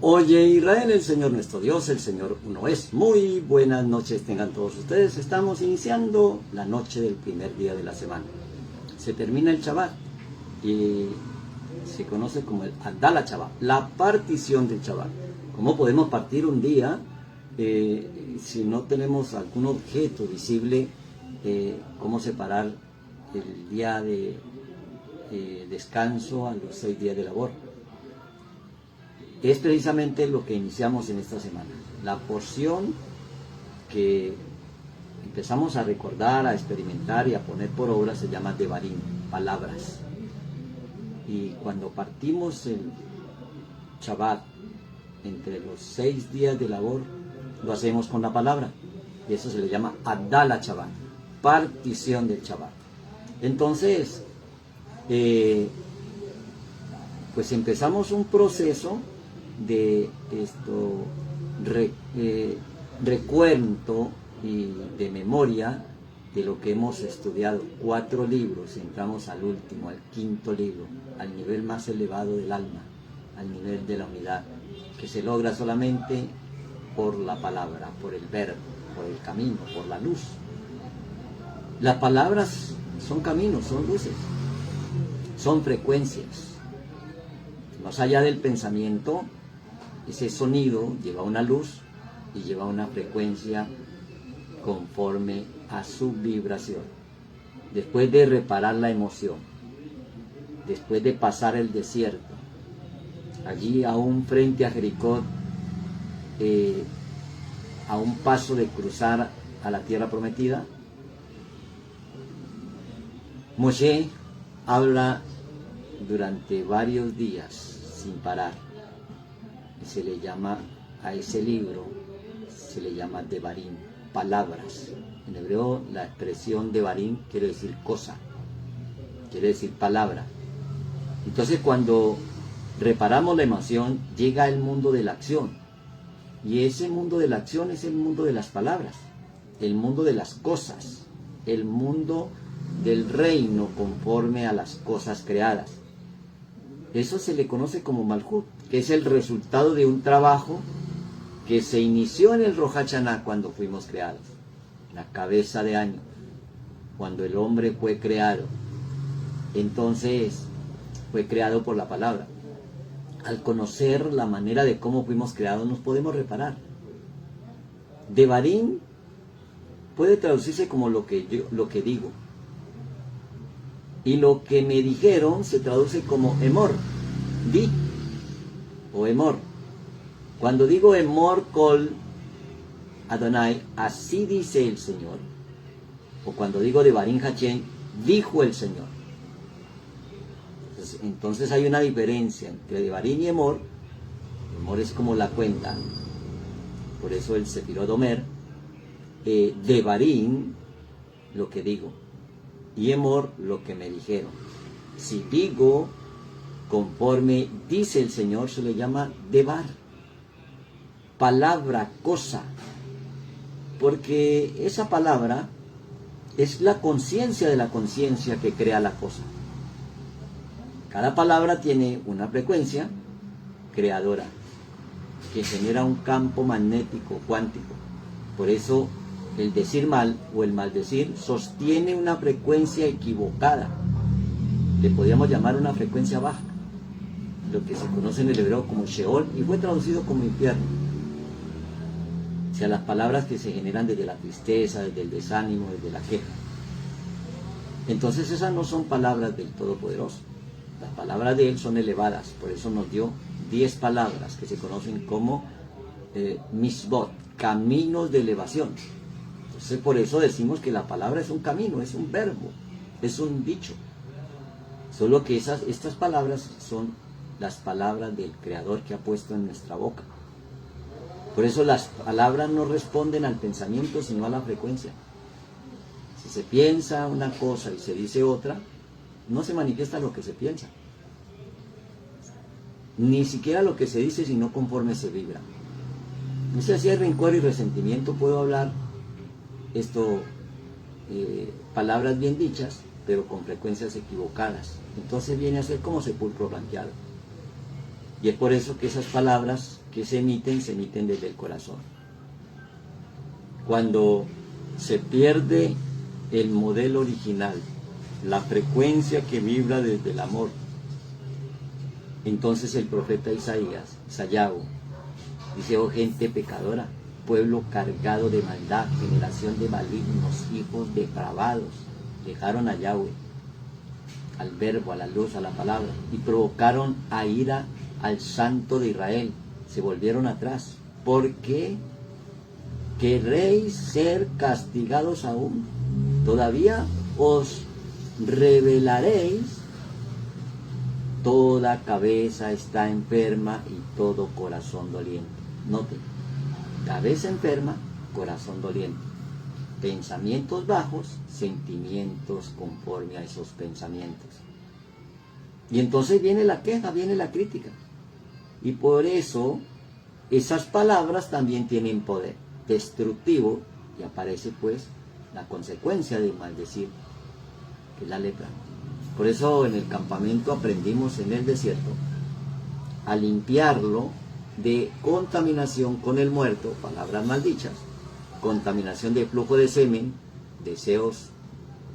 Oye Israel, el Señor nuestro Dios, el Señor uno es. Muy buenas noches tengan todos ustedes. Estamos iniciando la noche del primer día de la semana. Se termina el Shabbat y se conoce como el Adala Shabbat, la partición del Shabbat. ¿Cómo podemos partir un día si no tenemos algún objeto visible? ¿Cómo separar el día de descanso a los 6 días de labor? Es precisamente lo que iniciamos en esta semana. La porción que empezamos a recordar, a experimentar y a poner por obra se llama Devarim, palabras. Y cuando partimos el Shabbat entre los 6 días de labor, lo hacemos con la palabra. Y eso se le llama Adala Shabbat, partición del Shabbat. Entonces, pues empezamos un proceso de recuento y de memoria de lo que hemos estudiado. 4 libros, entramos al último, al 5.º libro, al nivel más elevado del alma, al nivel de la unidad, que se logra solamente por la palabra, por el verbo, por el camino, por la luz. Las palabras son caminos, son luces, son frecuencias. Más allá del pensamiento, ese sonido lleva una luz y lleva una frecuencia conforme a su vibración. Después de reparar la emoción, después de pasar el desierto, allí aún frente a Jericó, a un paso de cruzar a la tierra prometida, Moshe habla durante varios días sin parar. Se le llama a ese libro, se le llama Devarim, palabras. En hebreo la expresión Devarim quiere decir cosa, quiere decir palabra. Entonces cuando reparamos la emoción, llega el mundo de la acción. Y ese mundo de la acción es el mundo de las palabras, el mundo de las cosas, el mundo del reino conforme a las cosas creadas. Eso se le conoce como Malhut, que es el resultado de un trabajo que se inició en el Rosh Hashanah cuando fuimos creados, la cabeza de año, cuando el hombre fue creado. Entonces fue creado por la palabra. Al conocer la manera de cómo fuimos creados, nos podemos reparar. Devarim puede traducirse como lo que digo. Y lo que me dijeron se traduce como Emor, di, o Emor. Cuando digo Emor Kol Adonai, así dice el Señor. O cuando digo Devarim Hashem, dijo el Señor. Entonces hay una diferencia entre Devarim y Emor. Emor es como la cuenta, por eso el Sefirot Omer. Devarim, lo que digo, y Emor, lo que me dijeron. Si digo conforme dice el Señor, se le llama Devar, palabra, cosa, porque esa palabra es la conciencia de la conciencia que crea la cosa. Cada palabra tiene una frecuencia creadora que genera un campo magnético cuántico. Por eso el decir mal o el maldecir sostiene una frecuencia equivocada. Le podríamos llamar una frecuencia baja, lo que se conoce en el hebreo como Sheol, y fue traducido como infierno. O sea, las palabras que se generan desde la tristeza, desde el desánimo, desde la queja. Entonces esas no son palabras del Todopoderoso. Las palabras de Él son elevadas, por eso nos dio 10 palabras que se conocen como misbot, caminos de elevación. Entonces por eso decimos que la palabra es un camino, es un verbo, es un dicho. Solo que estas palabras son las palabras del Creador que ha puesto en nuestra boca. Por eso las palabras no responden al pensamiento, sino a la frecuencia. Si se piensa una cosa y se dice otra, no se manifiesta lo que se piensa, ni siquiera lo que se dice, sino conforme se vibra. No sé si hay rencor y resentimiento, puedo hablar palabras bien dichas, pero con frecuencias equivocadas. Entonces viene a ser como sepulcro blanqueado. Y es por eso que esas palabras que se emiten desde el corazón. Cuando se pierde el modelo original, la frecuencia que vibra desde el amor, entonces el profeta Isaías, Sayago, dice: oh gente pecadora, pueblo cargado de maldad, generación de malignos, hijos depravados, dejaron a Yahweh, al verbo, a la luz, a la palabra, y provocaron a ira al Santo de Israel, se volvieron atrás. ¿Por qué querréis ser castigados aún? Todavía os rebelaréis. Toda cabeza está enferma y todo corazón doliente. Note, cabeza enferma, corazón doliente. Pensamientos bajos, sentimientos conforme a esos pensamientos. Y entonces viene la queja, viene la crítica. Y por eso esas palabras también tienen poder destructivo, y aparece pues la consecuencia de maldecir, que es la lepra. Por eso en el campamento aprendimos en el desierto a limpiarlo de contaminación con el muerto, palabras maldichas, contaminación de flujo de semen, deseos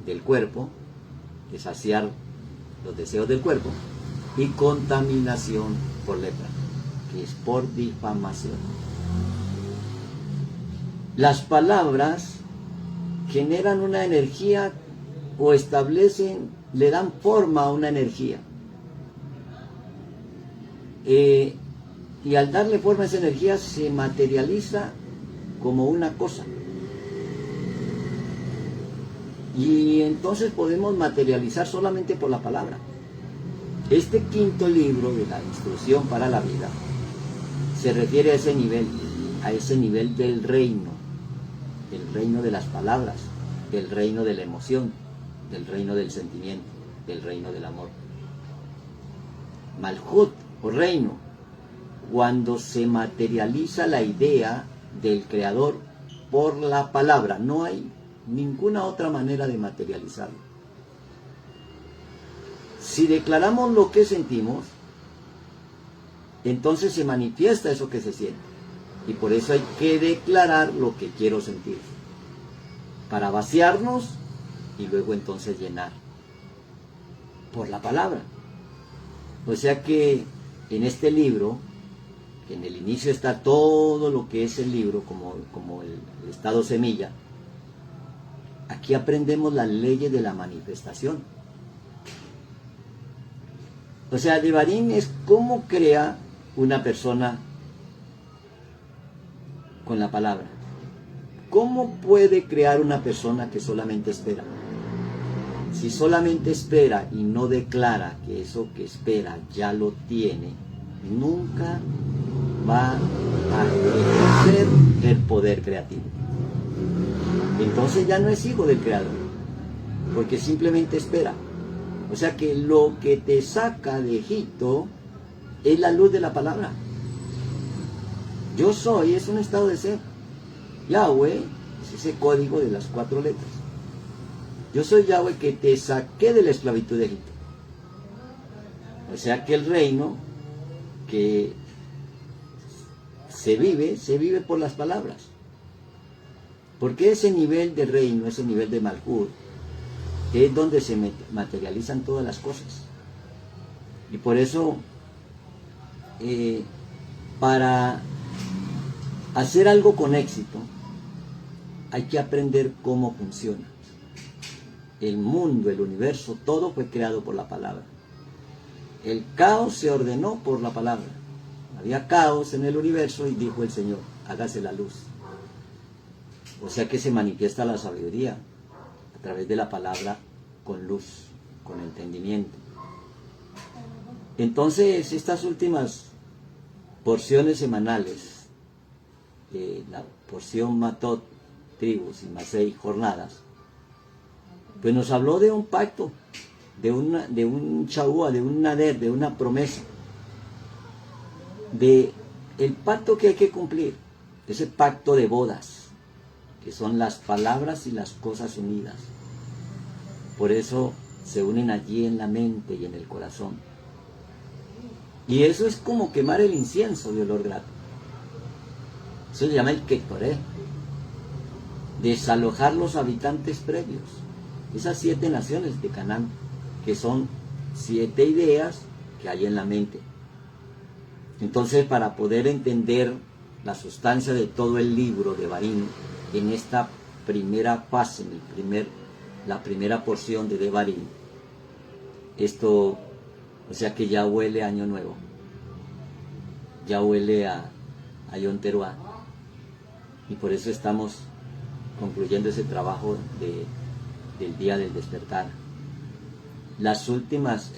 del cuerpo, de saciar los deseos del cuerpo, y contaminación por lepra, que es por difamación. Las palabras generan una energía o establecen, le dan forma a una energía. Y al darle forma a esa energía se materializa como una cosa. Y entonces podemos materializar solamente por la palabra. Este quinto libro de la instrucción para la vida se refiere a ese nivel del reino de las palabras, del reino de la emoción, del reino del sentimiento, del reino del amor. Malhut, o reino, cuando se materializa la idea del Creador por la palabra. No hay ninguna otra manera de materializarlo. Si declaramos lo que sentimos, entonces se manifiesta eso que se siente. Y por eso hay que declarar lo que quiero sentir, para vaciarnos y luego entonces llenar por la palabra. O sea que en este libro, que en el inicio está todo lo que es el libro, como el estado semilla, aquí aprendemos las leyes de la manifestación. O sea, Devarim es cómo crea una persona con la palabra. ¿Cómo puede crear una persona que solamente espera? Si solamente espera y no declara que eso que espera ya lo tiene, nunca va a ejercer el poder creativo. Entonces ya no es hijo del Creador, porque simplemente espera. O sea que lo que te saca de Egipto es la luz de la palabra. Yo soy, es un estado de ser. Yahweh es ese código de las 4 letras. Yo soy Yahweh que te saqué de la esclavitud de Egipto. O sea que el reino que se vive por las palabras. Porque ese nivel de reino, ese nivel de Malhut, es donde se materializan todas las cosas. Y por eso, para hacer algo con éxito, hay que aprender cómo funciona. El mundo, el universo, todo fue creado por la palabra. El caos se ordenó por la palabra. Había caos en el universo y dijo el Señor: hágase la luz. O sea que se manifiesta la sabiduría a través de la palabra, con luz, con entendimiento. Entonces, estas últimas porciones semanales, la porción Matot, tribus, y Masei, jornadas, pues nos habló de un pacto, de un chaúa, de un nader, de una promesa, de el pacto que hay que cumplir, ese pacto de bodas, que son las palabras y las cosas unidas. Por eso se unen allí en la mente y en el corazón. Y eso es como quemar el incienso de olor grato. Eso se llama el Ketoré. Desalojar los habitantes previos. Esas 7 naciones de Canaán, que son 7 ideas que hay en la mente. Entonces, para poder entender la sustancia de todo el libro de Devarim, en esta primera fase, la primera porción de Devarim, esto, o sea que ya huele a Año Nuevo, ya huele a Yom Teruah, y por eso estamos concluyendo ese trabajo del día del despertar. Las últimas,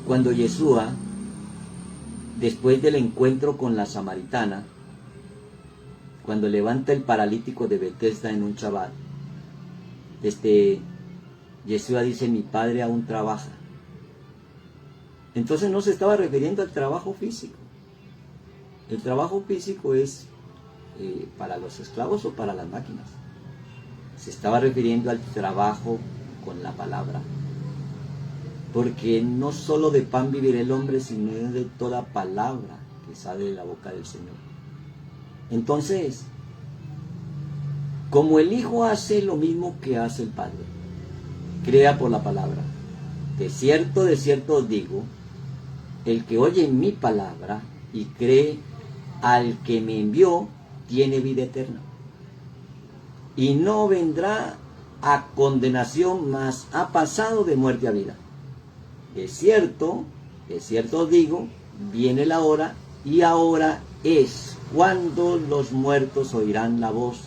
cuando Yeshua, después del encuentro con la samaritana, cuando levanta el paralítico de Betesda en un Shabbat, Yeshua dice: mi padre aún trabaja. Entonces no se estaba refiriendo al trabajo físico. El trabajo físico es para los esclavos o para las máquinas. Se estaba refiriendo al trabajo con la palabra. Porque no solo de pan vivirá el hombre, sino de toda palabra que sale de la boca del Señor. Entonces, como el Hijo hace lo mismo que hace el Padre, crea por la palabra. De cierto os digo, el que oye mi palabra y cree al que me envió, tiene vida eterna. Y no vendrá a condenación, mas ha pasado de muerte a vida. De cierto os digo, viene la hora, y ahora es cuando los muertos oirán la voz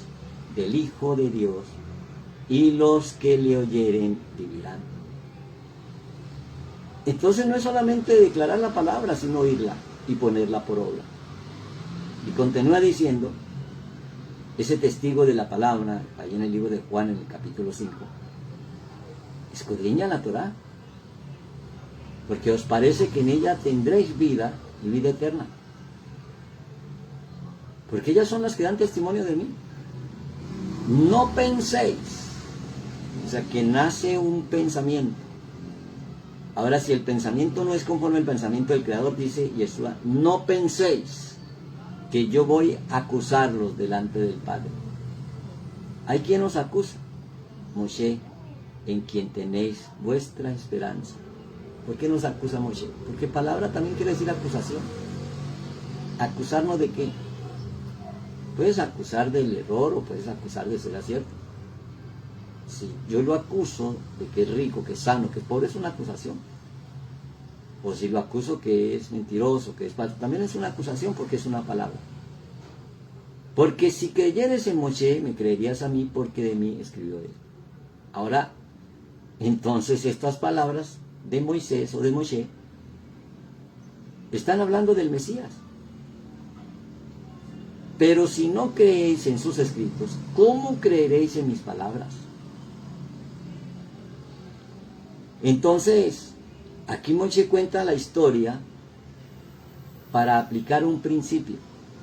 del Hijo de Dios, y los que le oyeren vivirán. Entonces no es solamente declarar la palabra, sino oírla y ponerla por obra. Y continúa diciendo, ese testigo de la palabra, ahí en el libro de Juan, en el capítulo 5, escudriña la Torá, porque os parece que en ella tendréis vida y vida eterna. Porque ellas son las que dan testimonio de mí. No penséis. O sea, que nace un pensamiento. Ahora, si el pensamiento no es conforme al pensamiento del Creador, dice Yeshua, no penséis que yo voy a acusarlos delante del Padre. Hay quien os acusa, Moshe, en quien tenéis vuestra esperanza. ¿Por qué nos acusa Moshe? Porque palabra también quiere decir acusación. ¿Acusarnos de qué? Puedes acusar del error o puedes acusar de ser acierto. Si yo lo acuso de que es rico, que es sano, que es pobre, es una acusación. O si lo acuso que es mentiroso, que es falso, también es una acusación porque es una palabra. Porque si creyeres en Moshe, me creerías a mí, porque de mí escribió él. Ahora, entonces estas palabras de Moisés o de Moshe están hablando del Mesías. Pero si no creéis en sus escritos, ¿cómo creeréis en mis palabras? Entonces, aquí Moshe cuenta la historia para aplicar un principio.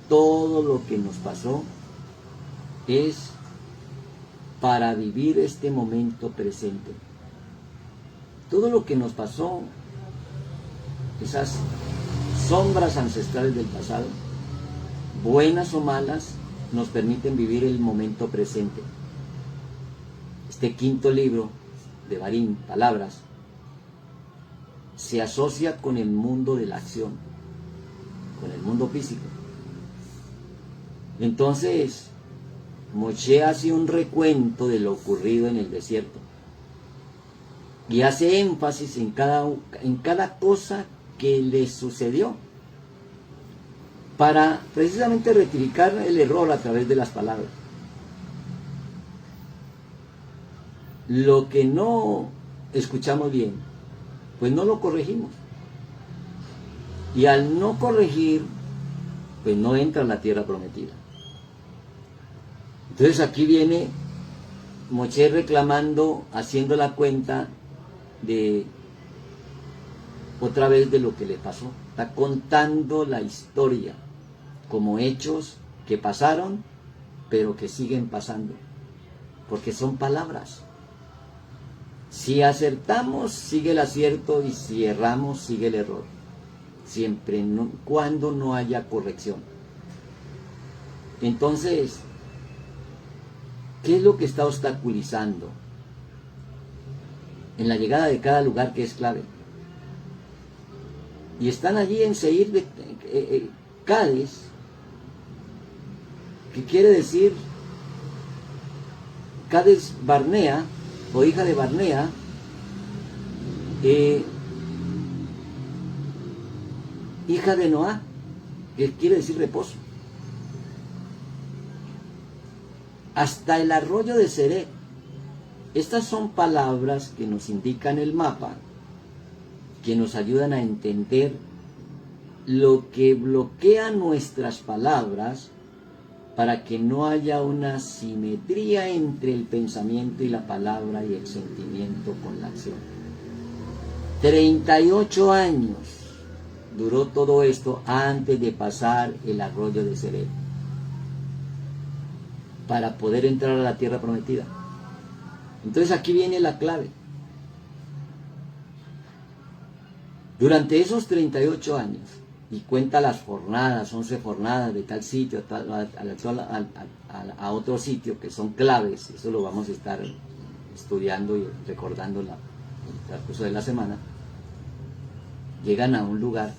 Todo lo que nos pasó es para vivir este momento presente. Todo lo que nos pasó, esas sombras ancestrales del pasado, buenas o malas, nos permiten vivir el momento presente. Este quinto libro de Devarim, Palabras, se asocia con el mundo de la acción, con el mundo físico. Entonces, Moshe hace un recuento de lo ocurrido en el desierto y hace énfasis en cada cosa que le sucedió, para precisamente rectificar el error a través de las palabras. Lo que no escuchamos bien, pues no lo corregimos. Y al no corregir, pues no entra en la tierra prometida. Entonces aquí viene Moshe reclamando, haciendo la cuenta de otra vez de lo que le pasó. Está contando la historia como hechos que pasaron, pero que siguen pasando, porque son palabras. Si acertamos, sigue el acierto, y si erramos, sigue el error. Siempre, cuando no haya corrección. Entonces, ¿qué es lo que está obstaculizando en la llegada de cada lugar que es clave? Y están allí en Seir de Cades, que quiere decir Cades Barnea, o hija de Barnea, hija de Noá, que quiere decir reposo. Hasta el arroyo de Seré. Estas son palabras que nos indican el mapa, que nos ayudan a entender lo que bloquea nuestras palabras para que no haya una simetría entre el pensamiento y la palabra y el sentimiento con la acción. 38 años duró todo esto antes de pasar el arroyo de Seré, para poder entrar a la tierra prometida. Entonces aquí viene la clave. Durante esos 38 años, y cuenta las jornadas, 11 jornadas de tal sitio a otro sitio, que son claves, eso lo vamos a estar estudiando y recordando en el transcurso de la semana, llegan a un lugar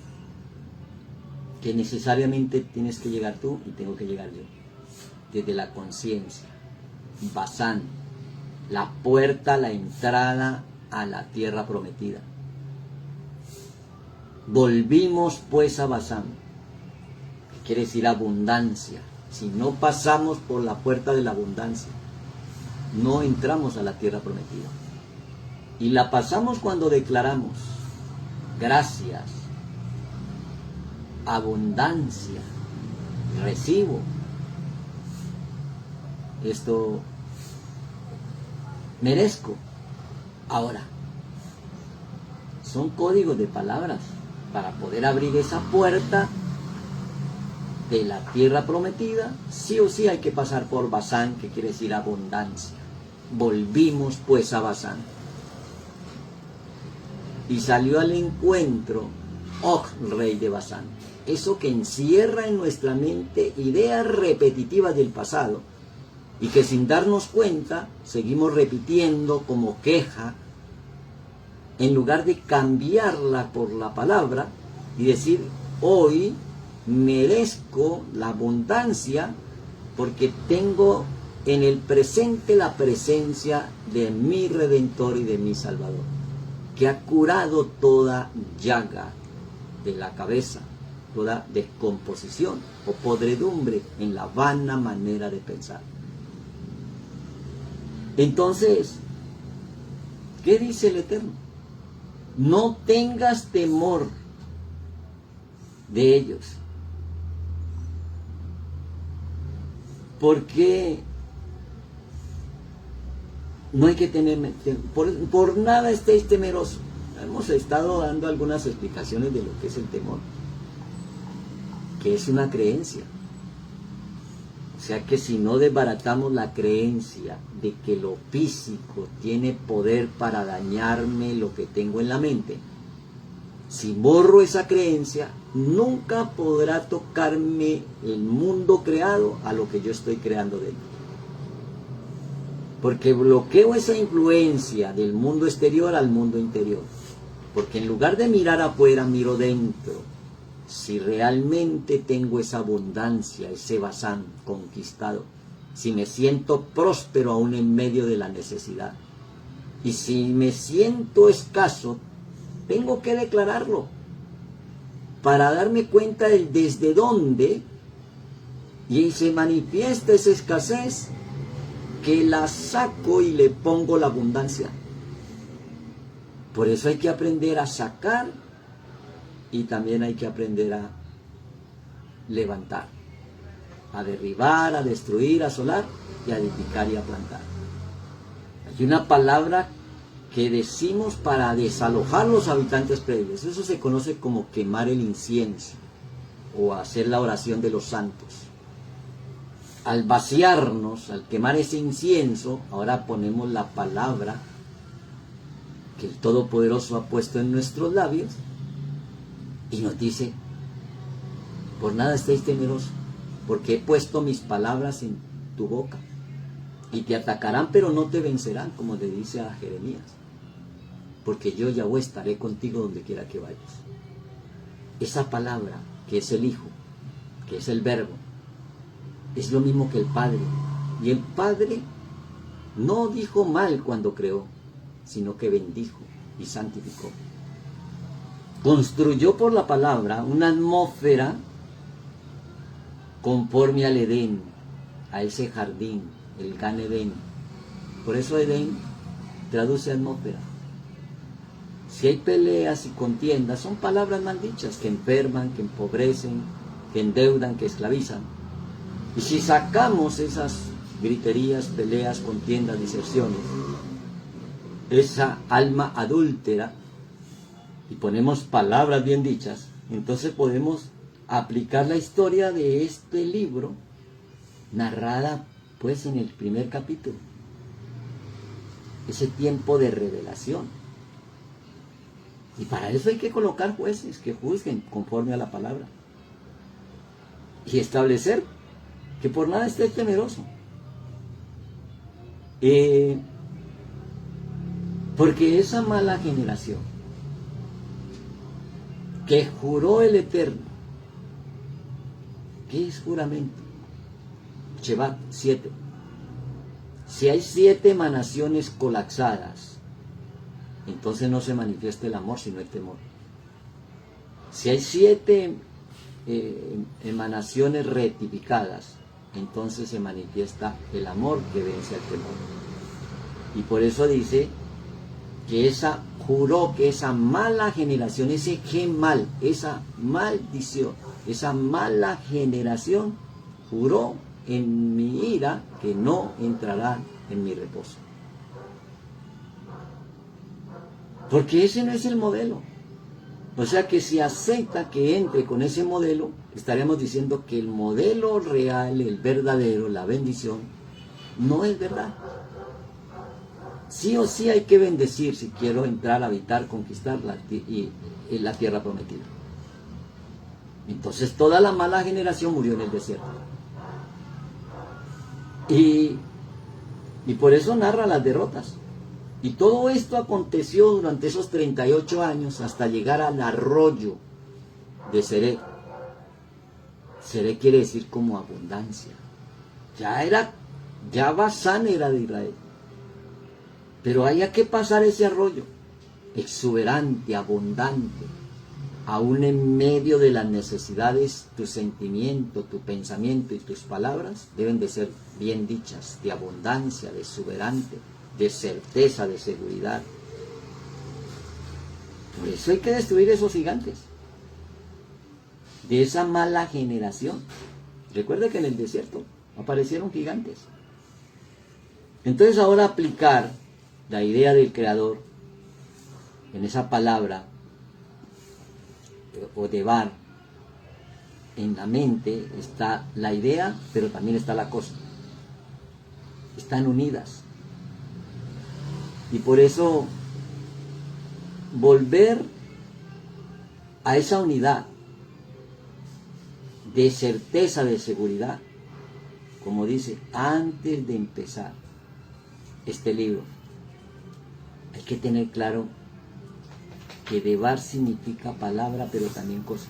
que necesariamente tienes que llegar tú y tengo que llegar yo. Desde la conciencia, Basán, la puerta, la entrada a la tierra prometida. Volvimos pues a Basán, que quiere decir abundancia. Si no pasamos por la puerta de la abundancia, no entramos a la tierra prometida. Y la pasamos cuando declaramos gracias, abundancia, recibo. Esto merezco. Ahora, son códigos de palabras para poder abrir esa puerta de la tierra prometida. Sí o sí hay que pasar por Basán, que quiere decir abundancia. Volvimos pues a Basán. Y salió al encuentro Og, rey de Basán. Eso que encierra en nuestra mente ideas repetitivas del pasado, y que sin darnos cuenta seguimos repitiendo como queja, en lugar de cambiarla por la palabra y decir: hoy merezco la abundancia porque tengo en el presente la presencia de mi Redentor y de mi Salvador, que ha curado toda llaga de la cabeza, toda descomposición o podredumbre en la vana manera de pensar. Entonces, ¿qué dice el Eterno? No tengas temor de ellos. Porque no hay que tener, por nada estéis temerosos. Hemos estado dando algunas explicaciones de lo que es el temor, que es una creencia. O sea que si no desbaratamos la creencia de que lo físico tiene poder para dañarme lo que tengo en la mente, si borro esa creencia, nunca podrá tocarme el mundo creado a lo que yo estoy creando dentro. Porque bloqueo esa influencia del mundo exterior al mundo interior. Porque en lugar de mirar afuera, miro dentro. Si realmente tengo esa abundancia, ese Basán conquistado, si me siento próspero aún en medio de la necesidad, y si me siento escaso, tengo que declararlo para darme cuenta del desde dónde, y se manifiesta esa escasez, que la saco y le pongo la abundancia. Por eso hay que aprender a sacar, y también hay que aprender a levantar, a derribar, a destruir, a asolar, y a edificar y a plantar. Hay una palabra que decimos para desalojar los habitantes previos. Eso se conoce como quemar el incienso o hacer la oración de los santos. Al vaciarnos, al quemar ese incienso, ahora ponemos la palabra que el Todopoderoso ha puesto en nuestros labios y nos dice: por nada estéis temerosos, porque he puesto mis palabras en tu boca. Y te atacarán, pero no te vencerán, como le dice a Jeremías. Porque yo, Yahweh, estaré contigo donde quiera que vayas. Esa palabra, que es el Hijo, que es el Verbo, es lo mismo que el Padre. Y el Padre no dijo mal cuando creó, sino que bendijo y santificó. Construyó por la palabra una atmósfera conforme al Edén, a ese jardín, el Gan Edén. Por eso Edén traduce atmósfera. Si hay peleas y contiendas, son palabras mal dichas que enferman, que empobrecen, que endeudan, que esclavizan. Y si sacamos esas griterías, peleas, contiendas, diserciones, esa alma adúltera, y ponemos palabras bien dichas, entonces podemos aplicar la historia de este libro, narrada pues en el primer capítulo. Ese tiempo de revelación. Y para eso hay que colocar jueces que juzguen conforme a la palabra. Y establecer que por nada esté temeroso. Porque esa mala generación que juró el Eterno, ¿qué es juramento? Shevat 7. Si hay 7 emanaciones colapsadas, entonces no se manifiesta el amor, sino el temor. Si hay 7 emanaciones rectificadas, entonces se manifiesta el amor que vence al temor. Y por eso dice que juró que esa mala generación, ese mal, esa maldición, esa mala generación, juró en mi ira que no entrará en mi reposo. Porque ese no es el modelo. O sea que si acepta que entre con ese modelo, estaríamos diciendo que el modelo real, el verdadero, la bendición, no es verdad. Sí o sí hay que bendecir si quiero entrar a habitar, conquistar la tierra prometida. Entonces toda la mala generación murió en el desierto. Y por eso narra las derrotas. Y todo esto aconteció durante esos 38 años hasta llegar al arroyo de Seré. Seré quiere decir como abundancia. Ya Basán era de Israel. Pero había que pasar ese arroyo, exuberante, abundante, aún en medio de las necesidades, tu sentimiento, tu pensamiento y tus palabras deben de ser bien dichas, de abundancia, de exuberante, de certeza, de seguridad. Por eso hay que destruir esos gigantes, de esa mala generación. Recuerde que en el desierto aparecieron gigantes. Entonces ahora aplicar la idea del Creador en esa palabra o devar, en la mente está la idea, pero también está la cosa. Están unidas. Y por eso volver a esa unidad de certeza, de seguridad, como dice, antes de empezar este libro, hay que tener claro que devar significa palabra, pero también cosa.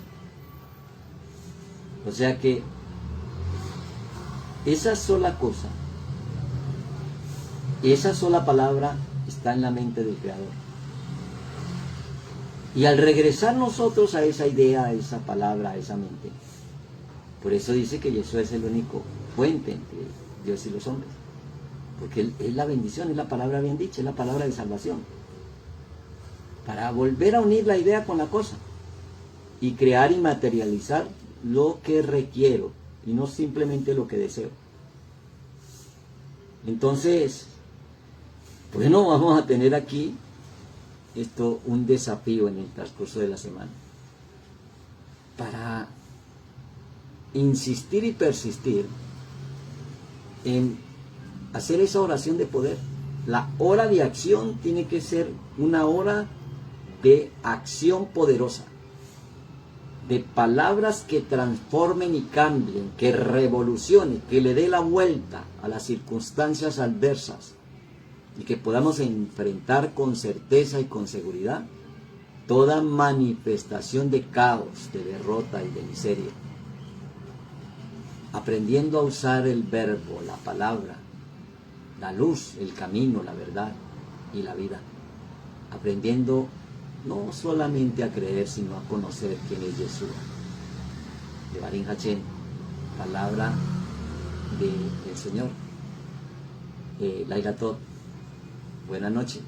O sea que esa sola cosa, esa sola palabra está en la mente del Creador. Y al regresar nosotros a esa idea, a esa palabra, a esa mente, por eso dice que Yeshua es el único puente entre Dios y los hombres. Porque es la bendición, es la palabra bien dicha, es la palabra de salvación. Para volver a unir la idea con la cosa y crear y materializar lo que requiero y no simplemente lo que deseo. Entonces, bueno, vamos a tener aquí un desafío en el transcurso de la semana para insistir y persistir en hacer esa oración de poder. La hora de acción tiene que ser una hora de acción poderosa. de palabras que transformen y cambien, que revolucionen, que le dé la vuelta a las circunstancias adversas y que podamos enfrentar con certeza y con seguridad toda manifestación de caos, de derrota y de miseria. Aprendiendo a usar el verbo, la palabra, la luz, el camino, la verdad y la vida. Aprendiendo no solamente a creer, sino a conocer quién es Yeshua. De Barín Hachén, palabra del Señor. Laila Tot, buenas noches.